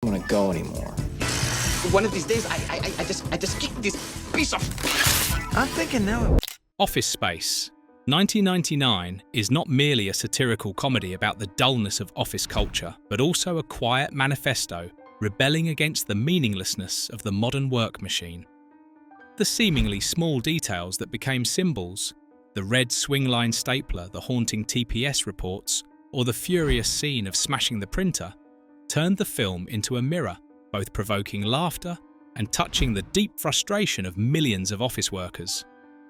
don't want to go anymore. One of these days, I just kick this piece of... I'm thinking now. Office Space, 1999, is not merely a satirical comedy about the dullness of office culture, but also a quiet manifesto rebelling against the meaninglessness of the modern work machine. The seemingly small details that became symbols, the red swing-line stapler, the haunting TPS reports, or the furious scene of smashing the printer, turned the film into a mirror, both provoking laughter and touching the deep frustration of millions of office workers.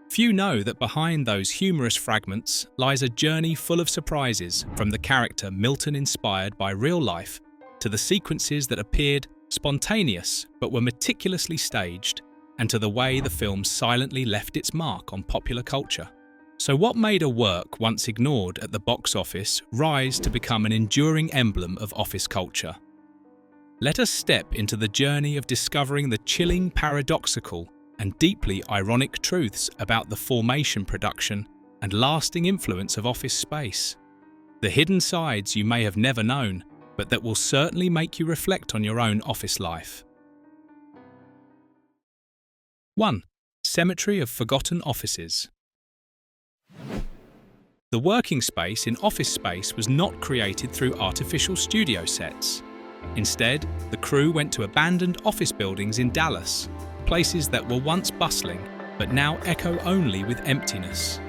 Few know that behind those humorous fragments lies a journey full of surprises, from the character Milton inspired by real life to the sequences that appeared spontaneous but were meticulously staged, and to the way the film silently left its mark on popular culture. So what made a work once ignored at the box office rise to become an enduring emblem of office culture? Let us step into the journey of discovering the chilling, paradoxical, and deeply ironic truths about the formation, production, and lasting influence of Office Space. The hidden sides you may have never known, but that will certainly make you reflect on your own office life. 1. Cemetery of Forgotten Offices. The working space in Office Space was not created through artificial studio sets. Instead, the crew went to abandoned office buildings in Dallas, places that were once bustling, but now echo only with emptiness.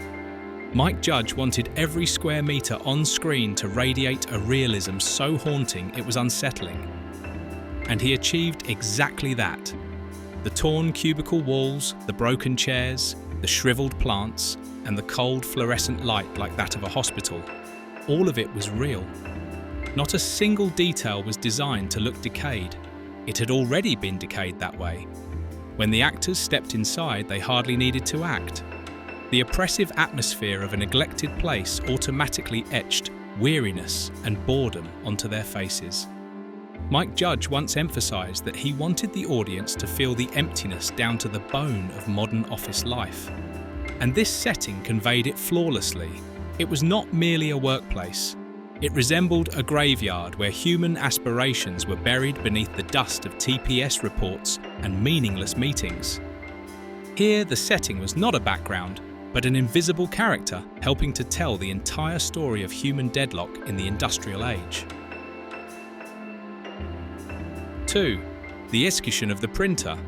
Mike Judge wanted every square metre on screen to radiate a realism so haunting it was unsettling. And he achieved exactly that. The torn cubicle walls, the broken chairs, the shriveled plants, and the cold fluorescent light like that of a hospital, all of it was real. Not a single detail was designed to look decayed. It had already been decayed that way. When the actors stepped inside, they hardly needed to act. The oppressive atmosphere of a neglected place automatically etched weariness and boredom onto their faces. Mike Judge once emphasized that he wanted the audience to feel the emptiness down to the bone of modern office life. And this setting conveyed it flawlessly. It was not merely a workplace. It resembled a graveyard where human aspirations were buried beneath the dust of TPS reports and meaningless meetings. Here, the setting was not a background, but an invisible character helping to tell the entire story of human deadlock in the industrial age. 2. The execution of the printer.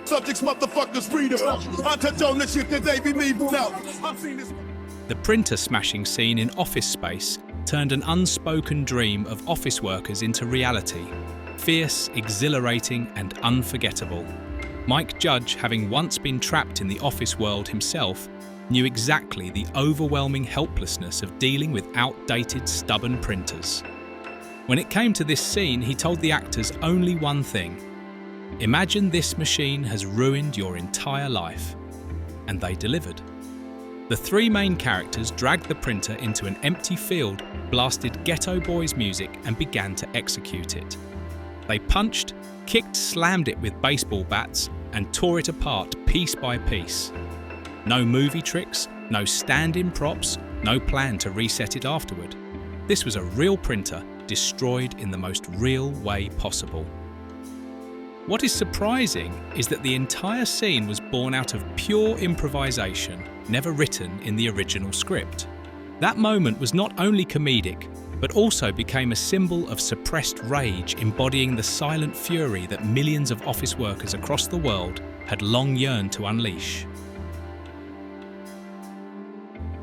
Subjects, motherfuckers, freedom. I touch on this shit that they be leaving out. The printer smashing scene in Office Space turned an unspoken dream of office workers into reality. Fierce, exhilarating, and unforgettable. Mike Judge, having once been trapped in the office world himself, knew exactly the overwhelming helplessness of dealing with outdated, stubborn printers. When it came to this scene, he told the actors only one thing: imagine this machine has ruined your entire life. And they delivered. The three main characters dragged the printer into an empty field, blasted Ghetto Boys music, and began to execute it. They punched, kicked, slammed it with baseball bats, and tore it apart piece by piece. No movie tricks, no stand-in props, no plan to reset it afterward. This was a real printer, destroyed in the most real way possible. What is surprising is that the entire scene was born out of pure improvisation, never written in the original script. That moment was not only comedic, but also became a symbol of suppressed rage, embodying the silent fury that millions of office workers across the world had long yearned to unleash.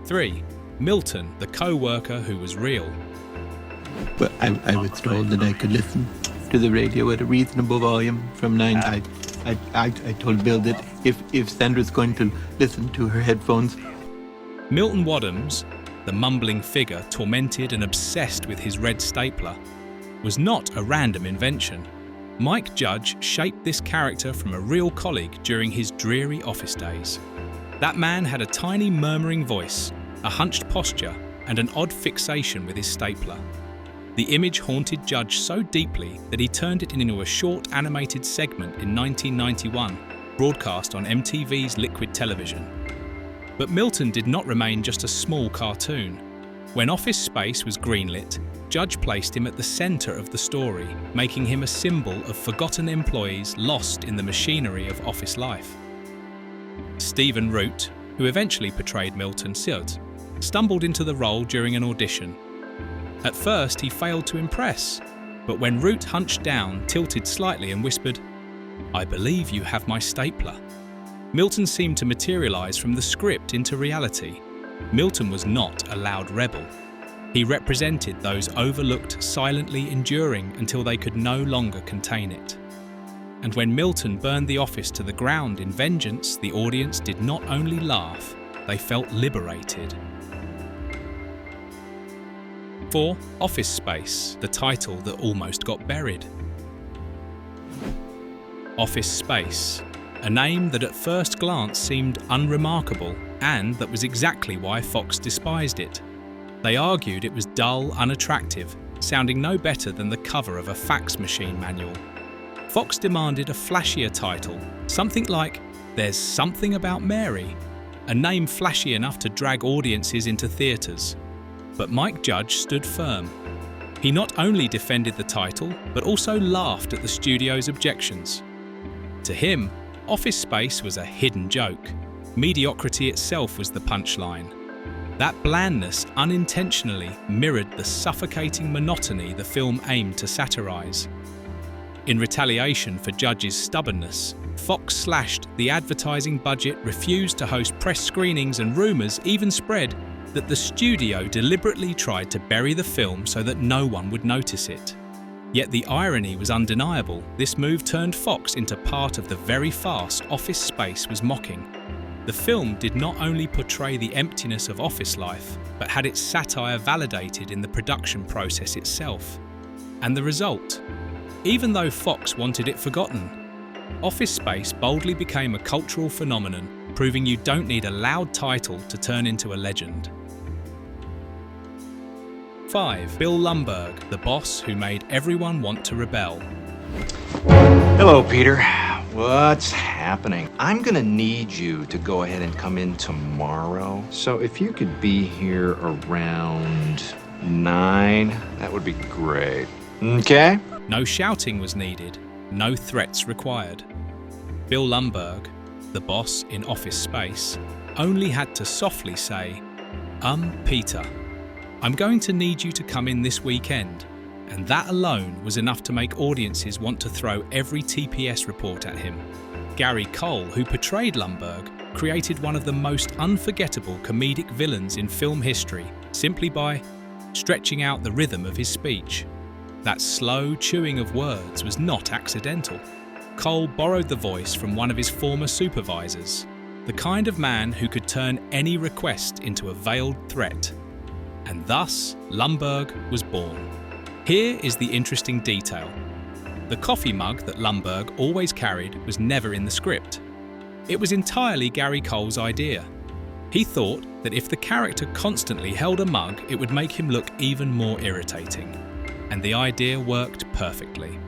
3. Milton, the co-worker who was real. Well, I was told that I could listen to the radio at a reasonable volume from 9. I told Bill that if Sandra's going to listen to her headphones. Milton Wadhams, the mumbling figure tormented and obsessed with his red stapler, was not a random invention. Mike Judge shaped this character from a real colleague during his dreary office days. That man had a tiny murmuring voice, a hunched posture, and an odd fixation with his stapler. The image haunted Judge so deeply that he turned it into a short animated segment in 1991, broadcast on MTV's Liquid Television. But Milton did not remain just a small cartoon. When Office Space was greenlit, Judge placed him at the centre of the story, making him a symbol of forgotten employees lost in the machinery of office life. Stephen Root, who eventually portrayed Milton Silt, stumbled into the role during an audition. At first, he failed to impress, but when Root hunched down, tilted slightly and whispered, "I believe you have my stapler," Milton seemed to materialise from the script into reality. Milton was not a loud rebel. He represented those overlooked silently enduring until they could no longer contain it. And when Milton burned the office to the ground in vengeance, the audience did not only laugh, they felt liberated. 4. Office Space, the title that almost got buried. Office Space, a name that at first glance seemed unremarkable, and that was exactly why Fox despised it. They argued it was dull, unattractive, sounding no better than the cover of a fax machine manual. Fox demanded a flashier title, something like There's Something About Mary, a name flashy enough to drag audiences into theatres. But Mike Judge stood firm. He not only defended the title, but also laughed at the studio's objections. To him, Office Space was a hidden joke. Mediocrity itself was the punchline. That blandness unintentionally mirrored the suffocating monotony the film aimed to satirise. In retaliation for Judge's stubbornness, Fox slashed the advertising budget, refused to host press screenings, and rumours even spread that the studio deliberately tried to bury the film so that no one would notice it. Yet the irony was undeniable. This move turned Fox into part of the very farce Office Space was mocking. The film did not only portray the emptiness of office life, but had its satire validated in the production process itself. And the result? Even though Fox wanted it forgotten, Office Space boldly became a cultural phenomenon, proving you don't need a loud title to turn into a legend. 5. Bill Lumbergh, the boss who made everyone want to rebel. Hello, Peter. What's happening? I'm gonna need you to go ahead and come in tomorrow. So if you could be here around 9, that would be great. Okay? No shouting was needed, no threats required. Bill Lumbergh, the boss in Office Space, only had to softly say, Peter, I'm going to need you to come in this weekend. And that alone was enough to make audiences want to throw every TPS report at him. Gary Cole, who portrayed Lumbergh, created one of the most unforgettable comedic villains in film history simply by stretching out the rhythm of his speech. That slow chewing of words was not accidental. Cole borrowed the voice from one of his former supervisors, the kind of man who could turn any request into a veiled threat. And thus, Lumbergh was born. Here is the interesting detail. The coffee mug that Lumbergh always carried was never in the script. It was entirely Gary Cole's idea. He thought that if the character constantly held a mug, it would make him look even more irritating. And the idea worked perfectly.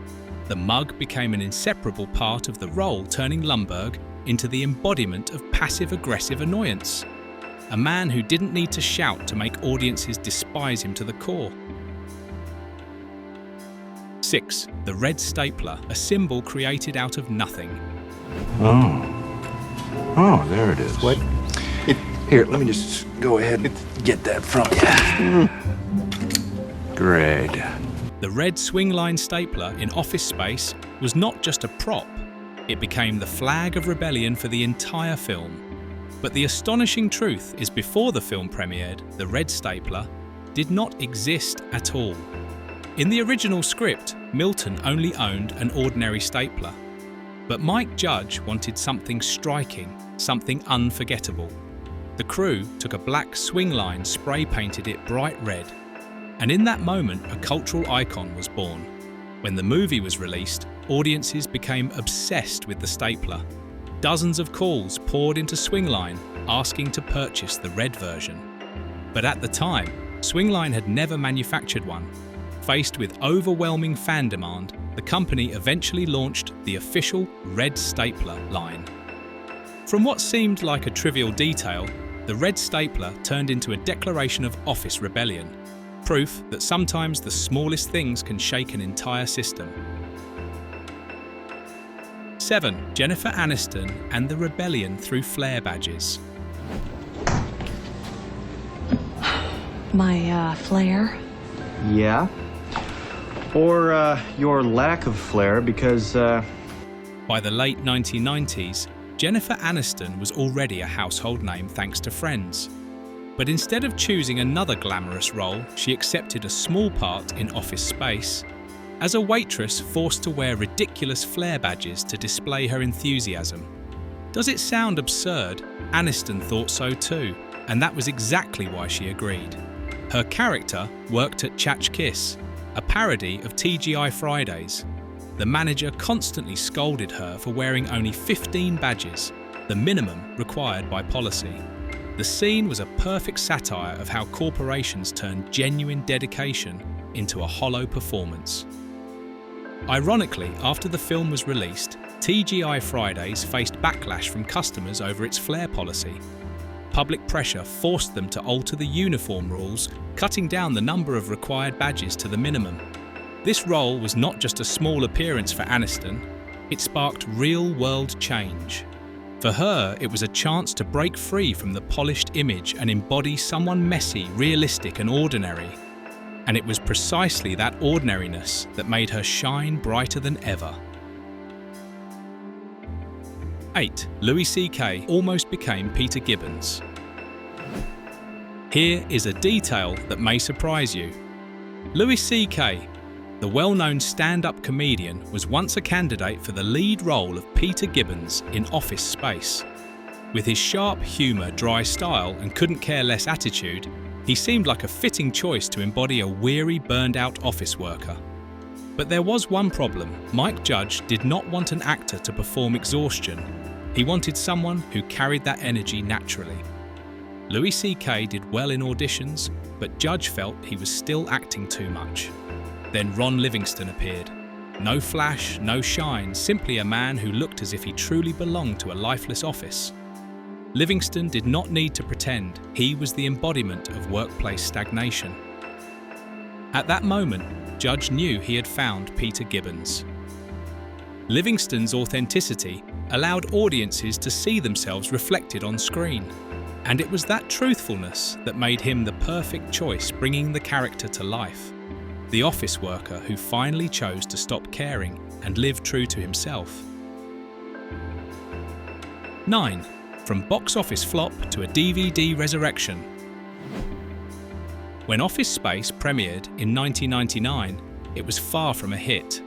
The mug became an inseparable part of the role, turning Lumbergh into the embodiment of passive-aggressive annoyance. A man who didn't need to shout to make audiences despise him to the core. 6. The red stapler, a symbol created out of nothing. Oh, there it is. What? Here, let me just go ahead and get that from you. Great. The red swingline stapler in Office Space was not just a prop, it became the flag of rebellion for the entire film. But the astonishing truth is, before the film premiered, the red stapler did not exist at all. In the original script, Milton only owned an ordinary stapler. But Mike Judge wanted something striking, something unforgettable. The crew took a black swing line, spray painted it bright red. And in that moment, a cultural icon was born. When the movie was released, audiences became obsessed with the stapler. Dozens of calls poured into Swingline asking to purchase the red version. But at the time, Swingline had never manufactured one. Faced with overwhelming fan demand, the company eventually launched the official red stapler line. From what seemed like a trivial detail, the red stapler turned into a declaration of office rebellion, proof that sometimes the smallest things can shake an entire system. 7. Jennifer Aniston and the rebellion through flare badges. My, flair? Yeah. Or, your lack of flair, because, By the late 1990s, Jennifer Aniston was already a household name thanks to Friends. But instead of choosing another glamorous role, she accepted a small part in Office Space as a waitress forced to wear ridiculous flare badges to display her enthusiasm. Does it sound absurd? Aniston thought so too, and that was exactly why she agreed. Her character worked at Chach Kiss, a parody of TGI Fridays. The manager constantly scolded her for wearing only 15 badges, the minimum required by policy. The scene was a perfect satire of how corporations turn genuine dedication into a hollow performance. Ironically, after the film was released, TGI Fridays faced backlash from customers over its flare policy. Public pressure forced them to alter the uniform rules, cutting down the number of required badges to the minimum. This role was not just a small appearance for Aniston, it sparked real-world change. For her, it was a chance to break free from the polished image and embody someone messy, realistic and ordinary. And it was precisely that ordinariness that made her shine brighter than ever. 8. Louis C.K. almost became Peter Gibbons. Here is a detail that may surprise you. Louis C.K., the well-known stand-up comedian, was once a candidate for the lead role of Peter Gibbons in Office Space. With his sharp humour, dry style and couldn't-care-less attitude, he seemed like a fitting choice to embody a weary, burned-out office worker. But there was one problem. Mike Judge did not want an actor to perform exhaustion. He wanted someone who carried that energy naturally. Louis C.K. did well in auditions, but Judge felt he was still acting too much. Then Ron Livingston appeared. No flash, no shine, simply a man who looked as if he truly belonged to a lifeless office. Livingston did not need to pretend. He was the embodiment of workplace stagnation. At that moment, Judge knew he had found Peter Gibbons. Livingston's authenticity allowed audiences to see themselves reflected on screen. And it was that truthfulness that made him the perfect choice, bringing the character to life. The office worker who finally chose to stop caring and live true to himself. 9. From box office flop to a DVD resurrection. When Office Space premiered in 1999, it was far from a hit.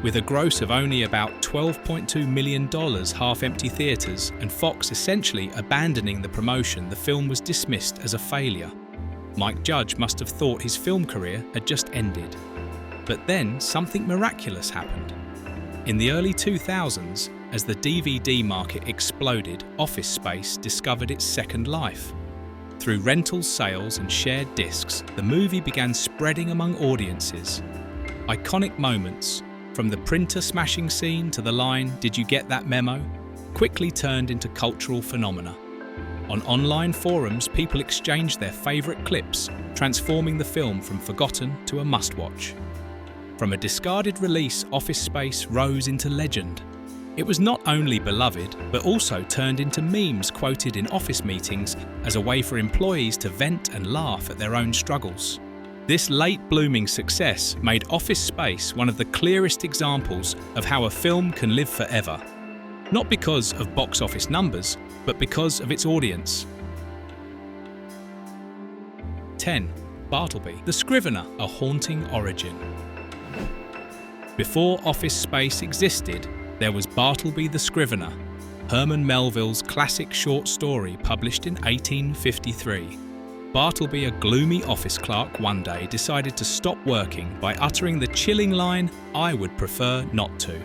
With a gross of only about $12.2 million, half-empty theatres, and Fox essentially abandoning the promotion, the film was dismissed as a failure. Mike Judge must have thought his film career had just ended. But then something miraculous happened. In the early 2000s, as the DVD market exploded, Office Space discovered its second life. Through rentals, sales and shared discs, the movie began spreading among audiences. Iconic moments, from the printer smashing scene to the line, "Did you get that memo?" quickly turned into cultural phenomena. On online forums, people exchanged their favourite clips, transforming the film from forgotten to a must-watch. From a discarded release, Office Space rose into legend. It was not only beloved, but also turned into memes quoted in office meetings as a way for employees to vent and laugh at their own struggles. This late-blooming success made Office Space one of the clearest examples of how a film can live forever. Not because of box office numbers, but because of its audience. 10. Bartleby, the Scrivener, a haunting origin. Before Office Space existed, there was Bartleby the Scrivener, Herman Melville's classic short story published in 1853. Bartleby, a gloomy office clerk, one day decided to stop working by uttering the chilling line, "I would prefer not to."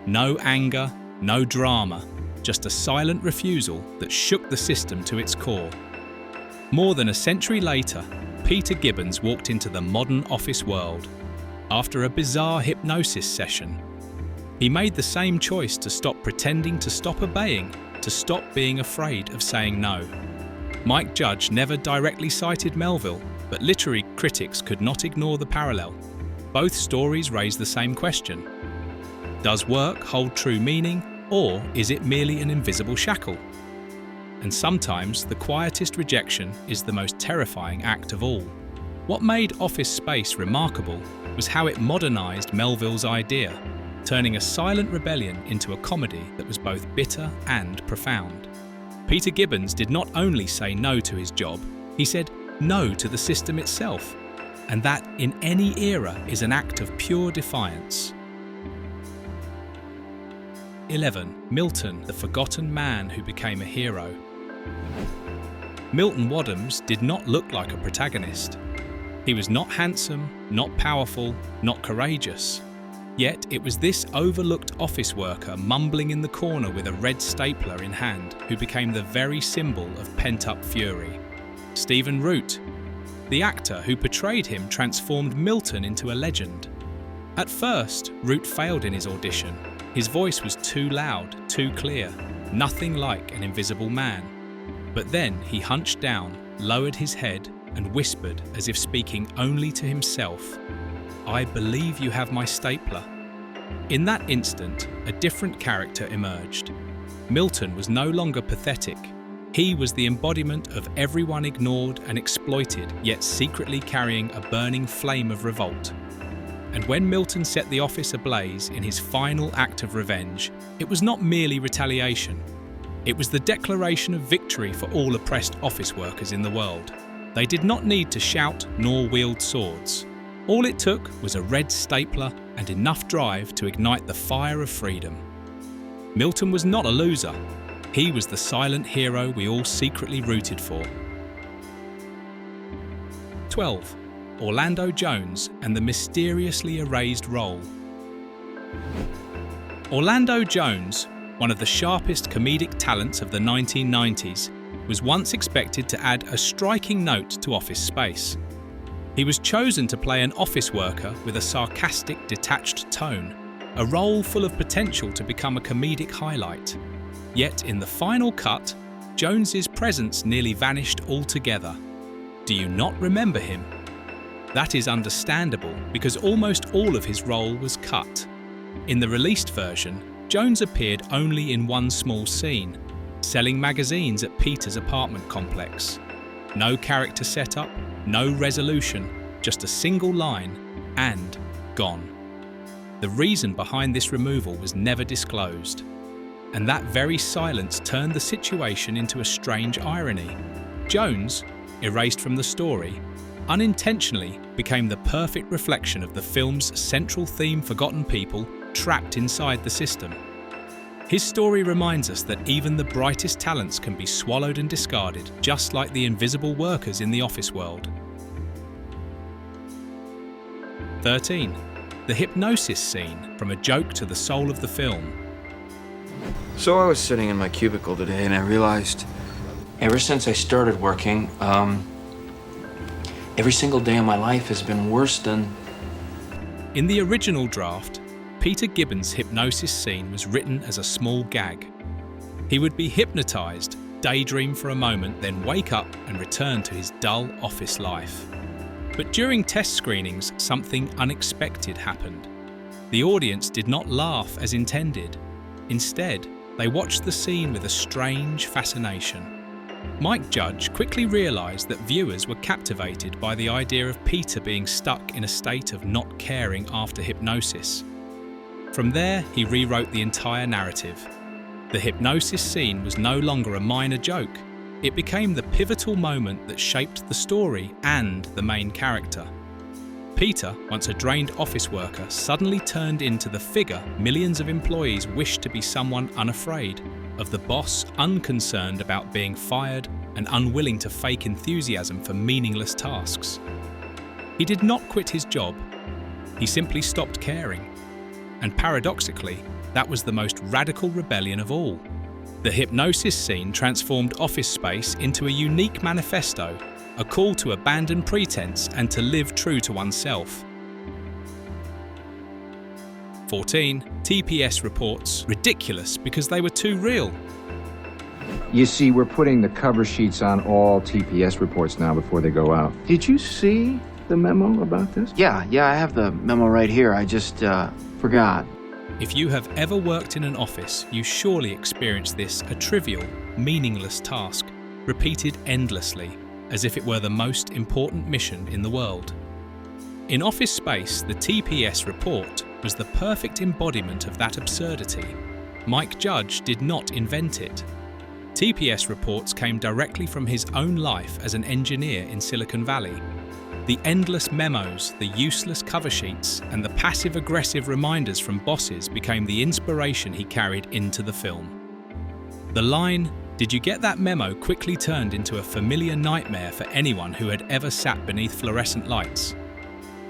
No anger, no drama, just a silent refusal that shook the system to its core. More than a century later, Peter Gibbons walked into the modern office world. After a bizarre hypnosis session, he made the same choice to stop pretending, to stop obeying, to stop being afraid of saying no. Mike Judge never directly cited Melville, but literary critics could not ignore the parallel. Both stories raise the same question. Does work hold true meaning, or is it merely an invisible shackle? And sometimes the quietest rejection is the most terrifying act of all. What made Office Space remarkable was how it modernized Melville's idea, turning a silent rebellion into a comedy that was both bitter and profound. Peter Gibbons did not only say no to his job, he said no to the system itself, and that in any era is an act of pure defiance. 11. Milton, the forgotten man who became a hero. Milton Wadhams did not look like a protagonist. He was not handsome, not powerful, not courageous. Yet it was this overlooked office worker mumbling in the corner with a red stapler in hand who became the very symbol of pent-up fury. Stephen Root. The actor who portrayed him transformed Milton into a legend. At first, Root failed in his audition. His voice was too loud, too clear, nothing like an invisible man. But then he hunched down, lowered his head, and whispered as if speaking only to himself, "I believe you have my stapler." In that instant, a different character emerged. Milton was no longer pathetic. He was the embodiment of everyone ignored and exploited, yet secretly carrying a burning flame of revolt. And when Milton set the office ablaze in his final act of revenge, it was not merely retaliation. It was the declaration of victory for all oppressed office workers in the world. They did not need to shout nor wield swords. All it took was a red stapler and enough drive to ignite the fire of freedom. Milton was not a loser. He was the silent hero we all secretly rooted for. 12. Orlando Jones and the mysteriously erased role. Orlando Jones, one of the sharpest comedic talents of the 1990s, was once expected to add a striking note to Office Space. He was chosen to play an office worker with a sarcastic, detached tone, a role full of potential to become a comedic highlight. Yet in the final cut, Jones's presence nearly vanished altogether. Do you not remember him? That is understandable because almost all of his role was cut. In the released version, Jones appeared only in one small scene, selling magazines at Peter's apartment complex. No character setup, no resolution, just a single line, and gone. The reason behind this removal was never disclosed. And that very silence turned the situation into a strange irony. Jones, erased from the story, unintentionally became the perfect reflection of the film's central theme: forgotten people trapped inside the system. His story reminds us that even the brightest talents can be swallowed and discarded, just like the invisible workers in the office world. 13. The hypnosis scene, from a joke to the soul of the film. So I was sitting in my cubicle today and I realized ever since I started working, every single day of my life has been worse than... In the original draft, Peter Gibbons' hypnosis scene was written as a small gag. He would be hypnotized, daydream for a moment, then wake up and return to his dull office life. But during test screenings, something unexpected happened. The audience did not laugh as intended. Instead, they watched the scene with a strange fascination. Mike Judge quickly realized that viewers were captivated by the idea of Peter being stuck in a state of not caring after hypnosis. From there, he rewrote the entire narrative. The hypnosis scene was no longer a minor joke. It became the pivotal moment that shaped the story and the main character. Peter, once a drained office worker, suddenly turned into the figure millions of employees wished to be: someone unafraid, of the boss unconcerned about being fired and unwilling to fake enthusiasm for meaningless tasks. He did not quit his job. He simply stopped caring. And paradoxically, that was the most radical rebellion of all. The hypnosis scene transformed Office Space into a unique manifesto, a call to abandon pretense and to live true to oneself. 14. TPS reports ridiculous because they were too real. You see, we're putting the cover sheets on all TPS reports now before they go out. Did you see the memo about this? Yeah, I have the memo right here. I just forgot. If you have ever worked in an office, you surely experienced this, a trivial, meaningless task, repeated endlessly, as if it were the most important mission in the world. In Office Space, the TPS report was the perfect embodiment of that absurdity. Mike Judge did not invent it. TPS reports came directly from his own life as an engineer in Silicon Valley. The endless memos, the useless cover sheets, and the passive-aggressive reminders from bosses became the inspiration he carried into the film. The line, "Did you get that memo?" quickly turned into a familiar nightmare for anyone who had ever sat beneath fluorescent lights.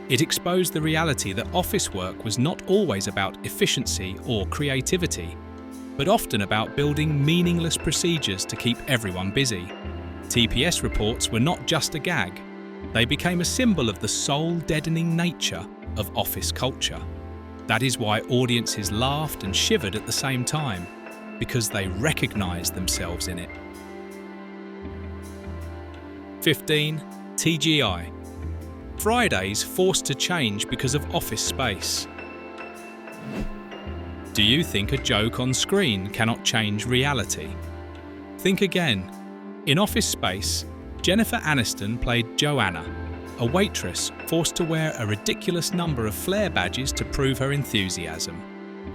It exposed the reality that office work was not always about efficiency or creativity, but often about building meaningless procedures to keep everyone busy. TPS reports were not just a gag. They became a symbol of the soul-deadening nature of office culture. That is why audiences laughed and shivered at the same time, because they recognized themselves in it. 15. TGI. Fridays forced to change because of Office Space. Do you think a joke on screen cannot change reality? Think again. In Office Space, Jennifer Aniston played Joanna, a waitress forced to wear a ridiculous number of flare badges to prove her enthusiasm.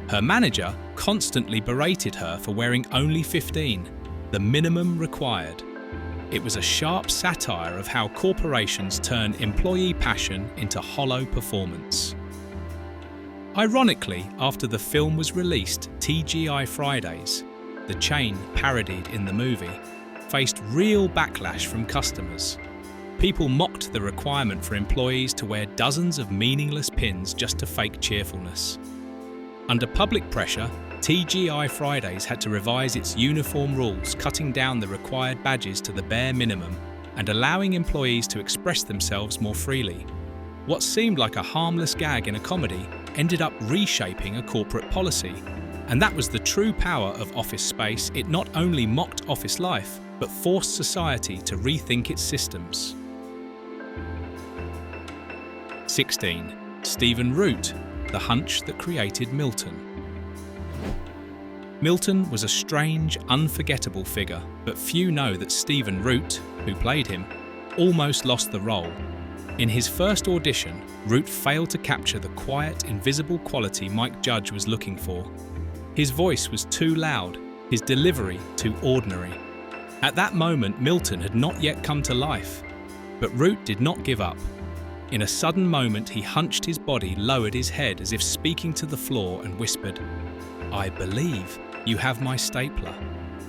Her manager constantly berated her for wearing only 15, the minimum required. It was a sharp satire of how corporations turn employee passion into hollow performance. Ironically, after the film was released, TGI Fridays, the chain parodied in the movie, faced real backlash from customers. People mocked the requirement for employees to wear dozens of meaningless pins just to fake cheerfulness. Under public pressure, TGI Fridays had to revise its uniform rules, cutting down the required badges to the bare minimum and allowing employees to express themselves more freely. What seemed like a harmless gag in a comedy ended up reshaping a corporate policy. And that was the true power of Office Space. It not only mocked office life, but forced society to rethink its systems. 16. Stephen Root, the hunch that created Milton. Milton was a strange, unforgettable figure, but few know that Stephen Root, who played him, almost lost the role. In his first audition, Root failed to capture the quiet, invisible quality Mike Judge was looking for. His voice was too loud, his delivery too ordinary. At that moment, Milton had not yet come to life, but Root did not give up. In a sudden moment, he hunched his body, lowered his head as if speaking to the floor, and whispered, "I believe you have my stapler."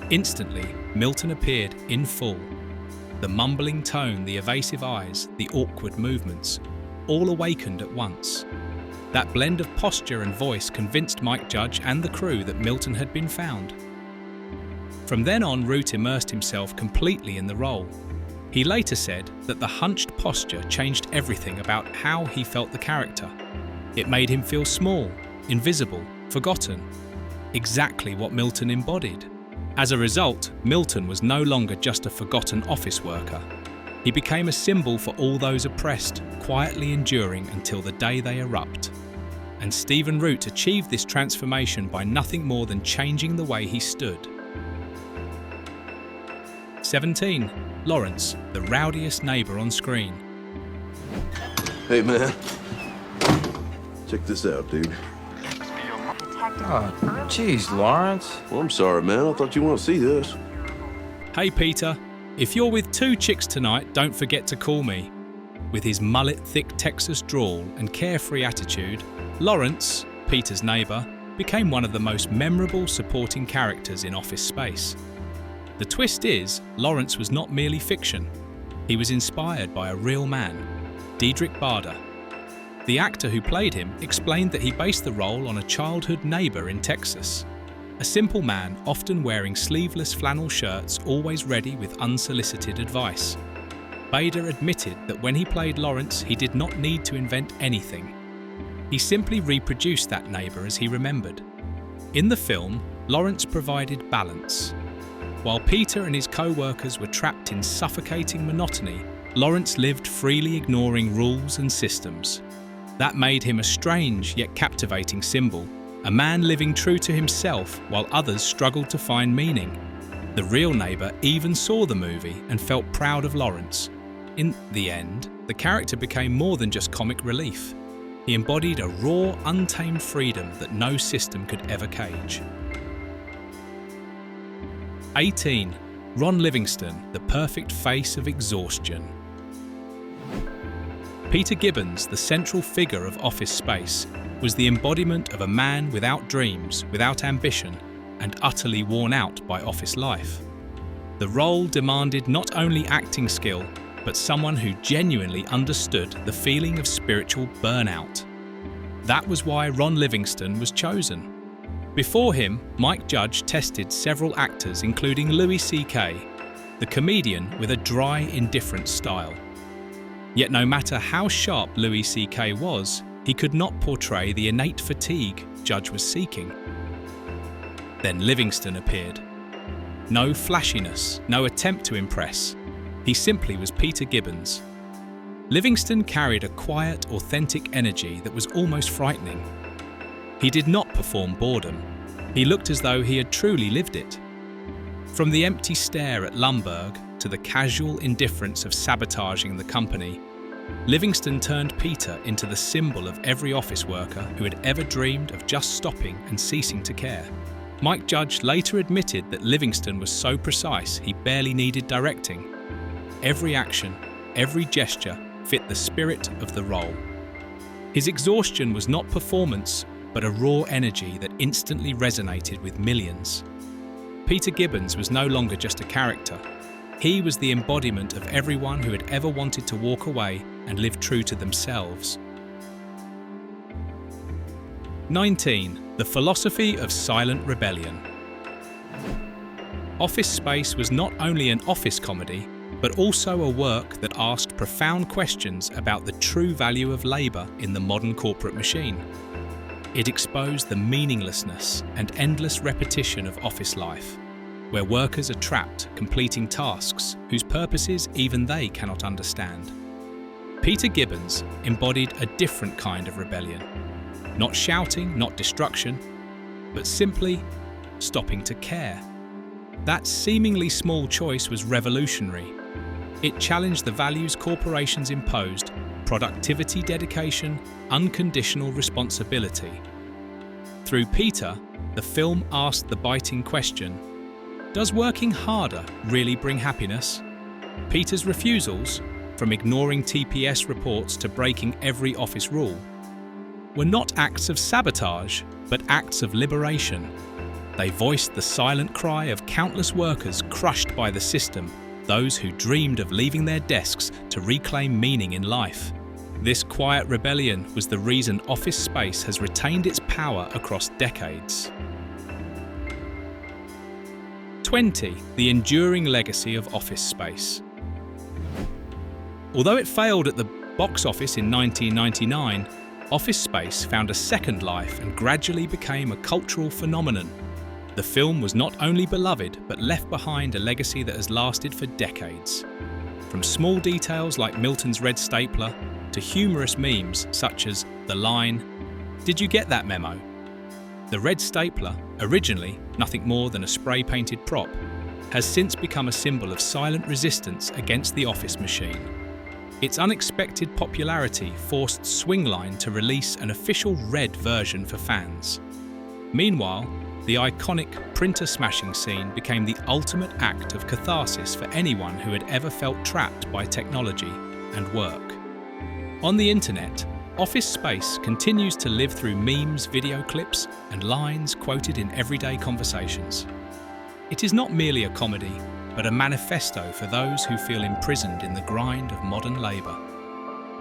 Instantly, Milton appeared in full. The mumbling tone, the evasive eyes, the awkward movements, all awakened at once. That blend of posture and voice convinced Mike Judge and the crew that Milton had been found. From then on, Root immersed himself completely in the role. He later said that the hunched posture changed everything about how he felt the character. It made him feel small, invisible, forgotten. Exactly what Milton embodied. As a result, Milton was no longer just a forgotten office worker. He became a symbol for all those oppressed, quietly enduring until the day they erupt. And Stephen Root achieved this transformation by nothing more than changing the way he stood. 17. Lawrence, the rowdiest neighbour on screen. Hey, man. Check this out, dude. Oh, jeez, Lawrence. Well, I'm sorry, man. I thought you want to see this. Hey Peter, if you're with 2 chicks tonight, don't forget to call me. With his mullet-thick Texas drawl and carefree attitude, Lawrence, Peter's neighbour, became one of the most memorable supporting characters in Office Space. The twist is, Lawrence was not merely fiction. He was inspired by a real man, Diedrich Bader. The actor who played him explained that he based the role on a childhood neighbour in Texas. A simple man, often wearing sleeveless flannel shirts, always ready with unsolicited advice. Bader admitted that when he played Lawrence, he did not need to invent anything. He simply reproduced that neighbour as he remembered. In the film, Lawrence provided balance. While Peter and his co-workers were trapped in suffocating monotony, Lawrence lived freely ignoring rules and systems. That made him a strange yet captivating symbol, a man living true to himself while others struggled to find meaning. The real neighbour even saw the movie and felt proud of Lawrence. In the end, the character became more than just comic relief. He embodied a raw, untamed freedom that no system could ever cage. 18. Ron Livingston, the perfect face of exhaustion. Peter Gibbons, the central figure of Office Space, was the embodiment of a man without dreams, without ambition, and utterly worn out by office life. The role demanded not only acting skill, but someone who genuinely understood the feeling of spiritual burnout. That was why Ron Livingston was chosen. Before him, Mike Judge tested several actors, including Louis C.K., the comedian with a dry, indifferent style. Yet no matter how sharp Louis C.K. was, he could not portray the innate fatigue Judge was seeking. Then Livingston appeared. No flashiness, no attempt to impress. He simply was Peter Gibbons. Livingston carried a quiet, authentic energy that was almost frightening. He did not perform boredom. He looked as though he had truly lived it. From the empty stare at Lumbergh to the casual indifference of sabotaging the company, Livingston turned Peter into the symbol of every office worker who had ever dreamed of just stopping and ceasing to care. Mike Judge later admitted that Livingston was so precise he barely needed directing. Every action, every gesture fit the spirit of the role. His exhaustion was not performance, but a raw energy that instantly resonated with millions. Peter Gibbons was no longer just a character. He was the embodiment of everyone who had ever wanted to walk away and live true to themselves. 19. The philosophy of silent rebellion. Office Space was not only an office comedy, but also a work that asked profound questions about the true value of labour in the modern corporate machine. It exposed the meaninglessness and endless repetition of office life, where workers are trapped completing tasks whose purposes even they cannot understand. Peter Gibbons embodied a different kind of rebellion. Not shouting, not destruction, but simply stopping to care. That seemingly small choice was revolutionary. It challenged the values corporations imposed: productivity, dedication, unconditional responsibility. Through Peter, the film asked the biting question: does working harder really bring happiness? Peter's refusals, from ignoring TPS reports to breaking every office rule, were not acts of sabotage, but acts of liberation. They voiced the silent cry of countless workers crushed by the system, those who dreamed of leaving their desks to reclaim meaning in life. This quiet rebellion was the reason Office Space has retained its power across decades. 20. The enduring legacy of Office Space. Although it failed at the box office in 1999, Office Space found a second life and gradually became a cultural phenomenon. The film was not only beloved, but left behind a legacy that has lasted for decades. From small details like Milton's red stapler, to humorous memes such as the line, "Did you get that memo?" The red stapler, originally nothing more than a spray-painted prop, has since become a symbol of silent resistance against the office machine. Its unexpected popularity forced Swingline to release an official red version for fans. Meanwhile, the iconic printer smashing scene became the ultimate act of catharsis for anyone who had ever felt trapped by technology and work. On the internet, Office Space continues to live through memes, video clips, and lines quoted in everyday conversations. It is not merely a comedy, but a manifesto for those who feel imprisoned in the grind of modern labour.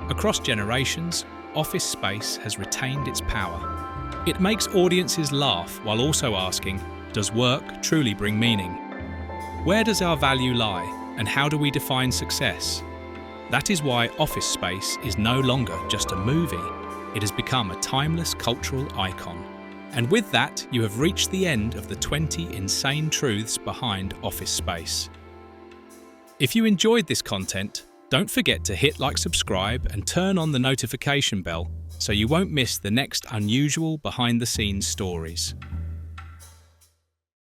Across generations, Office Space has retained its power. It makes audiences laugh while also asking, does work truly bring meaning? Where does our value lie, and how do we define success? That is why Office Space is no longer just a movie. It has become a timeless cultural icon. And with that, you have reached the end of the 20 insane truths behind Office Space. If you enjoyed this content, don't forget to hit like, subscribe and turn on the notification bell so you won't miss the next unusual behind-the-scenes stories.